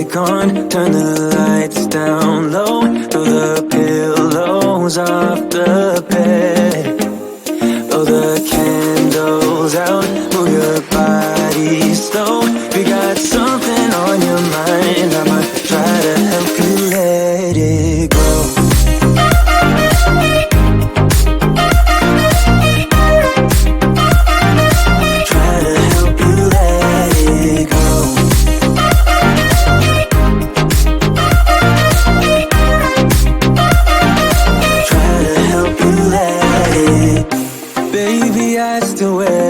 music on, turn the lights down low, throw the pillows off the bed, blow the candles out, move your body slow. You got something on your mind, I'ma try to help you let it go.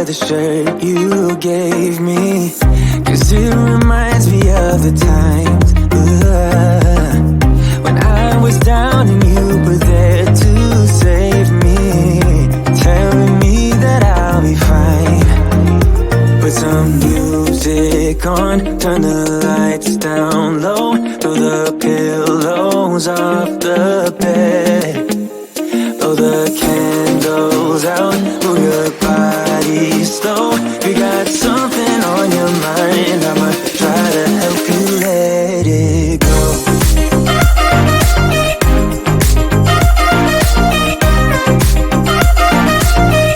The shirt you gave me, 'cause it reminds me of the times when I was down and you were there to save me, telling me that I'll be fine. Put some music on, turn the lights down low, throw the pillows off the bed, blow the candles out, move your body slow. You got something on your mind, I'ma try to help you let it go.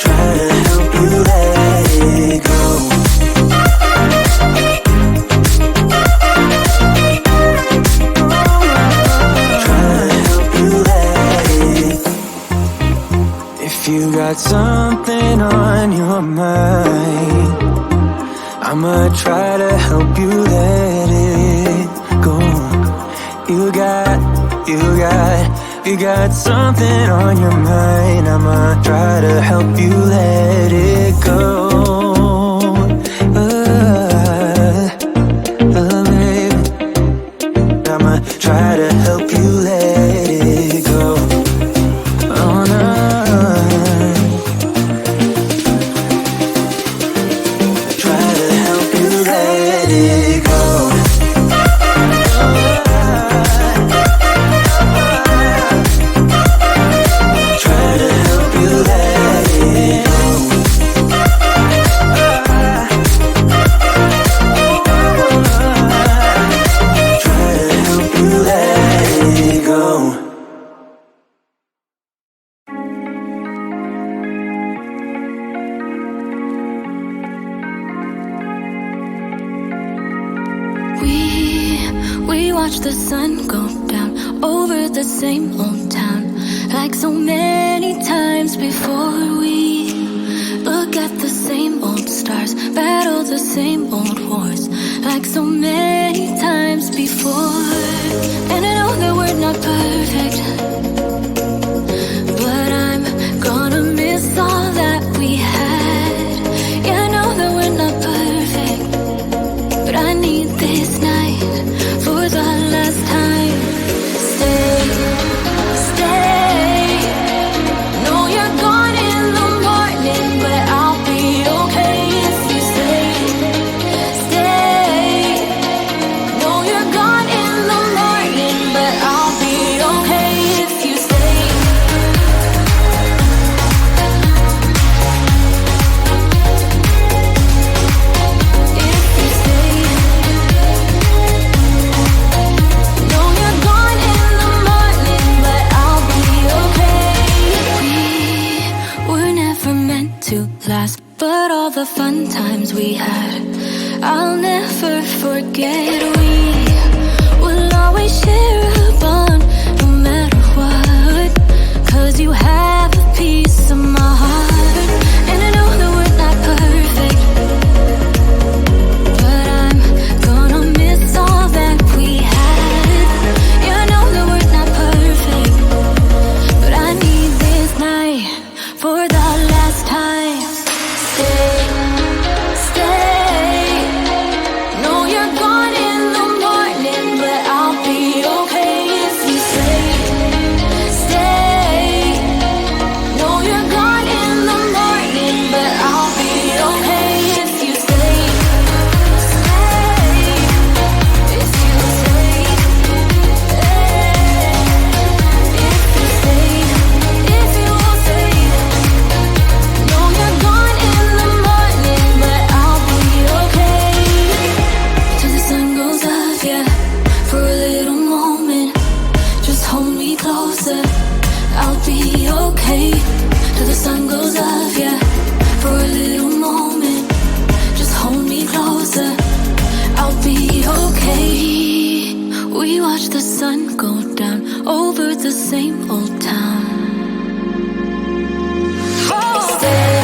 Try to help you let it go. Try to help you let it. If you got something on your mind, I'ma try to help you let it go. You got something on your mind, I'ma try to help you let it go. Baby, I'ma try to help you let it go. Oh no. We watch the sun go down over the same old town, like so many times before. We look at the same old stars, battle the same old wars, like so many times before. And I know that we're not perfect, but I'm gonna miss all that we had. Yeah, I know that we're not perfect, but I need this night for the last time. Stay, stay. Know you're gone in the morning, but I'll be okay if you stay. Stay. Know you're gone in the morning, but I'll be okay if you stay. If you stay. Know you're gone in the morning, but I'll be okay. We were never meant to last, but all the fun times we had, I'll never forget. We will always share a bond, no matter what, 'cause you have a piece of my heart. And I know that we're not perfect, but I'm gonna miss all that we had. Yeah, I know that we're not perfect, but I need this night for the last time. Stay, stay. Know you're gone in the okay till the sun goes off, yeah. For a little moment, just hold me closer. I'll be okay. We watch the sun go down over the same old town. Stay.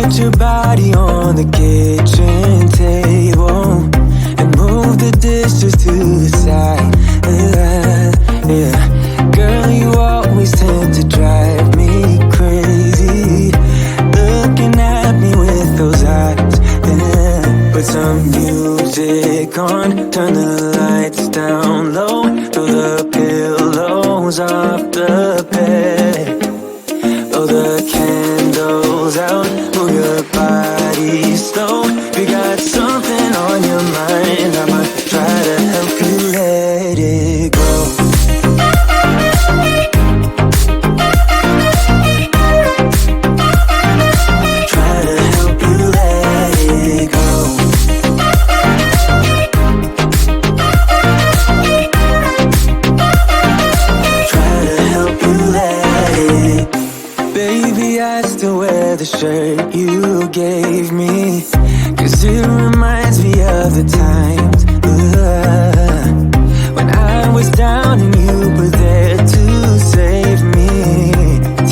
Put your body on the kitchen table and move the dishes to the side. Yeah, girl, you always tend to drive me some music on, turn the lights down low, throw the pillows off the bed, blow the candles out, move your body slow. If you got something on your mind, I'ma try to help you let it go. The shirt you gave me, 'cause it reminds me of the times when I was down and you were there to save me,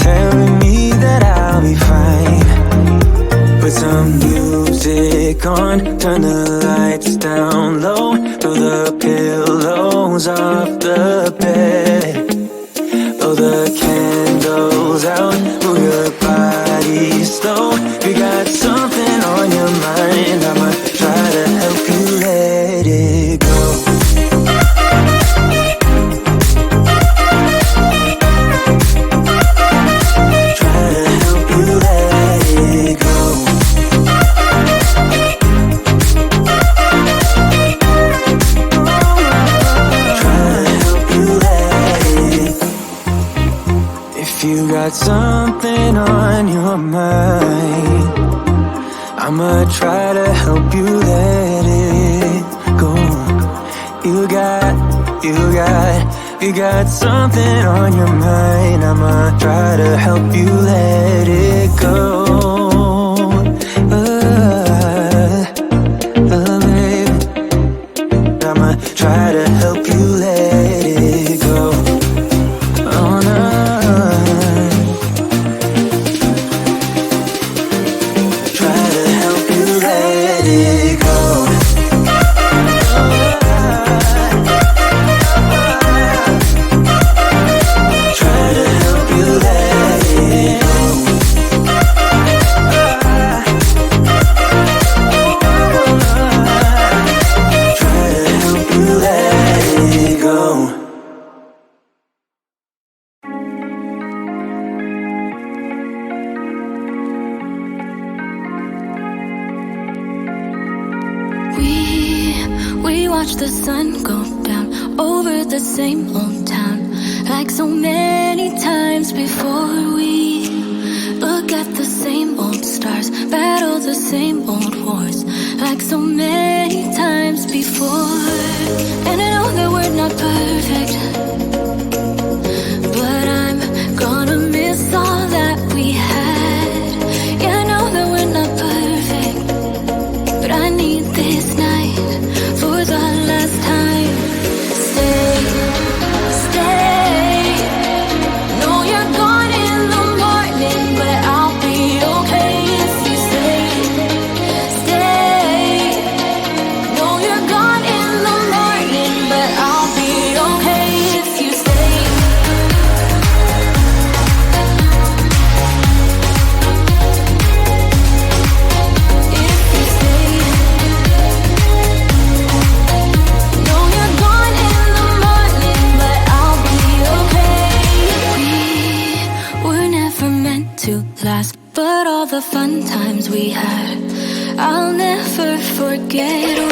telling me that I'll be fine. Put some music on, turn the lights down low, throw the pillows off the bed, blow the candles out, move your body slow. If you got something on your mind, I'ma try to help you let it go. Try to help you let it go. If you got something on your mind, I'ma try to help you let it go. You got something on your mind, I'ma try to help you let it go. Baby, I'ma try to help you let it go. Oh no. We watch the sun go down over the same old town, like so many times before. We look at the same old stars, battle the same old wars, like so many times before. And I know that we're not perfect, but I'm gonna miss all that we had. Yeah, I know that we're not perfect, but I need this night for the last time. Stay. Know you're gone in the morning, but I'll be okay if you stay. Know you're gone in the morning, but I'll be okay if you stay. If you stay. Know you're gone in the morning, but I'll be okay. We were never meant to last, but all the fun times we had, I'll never forget.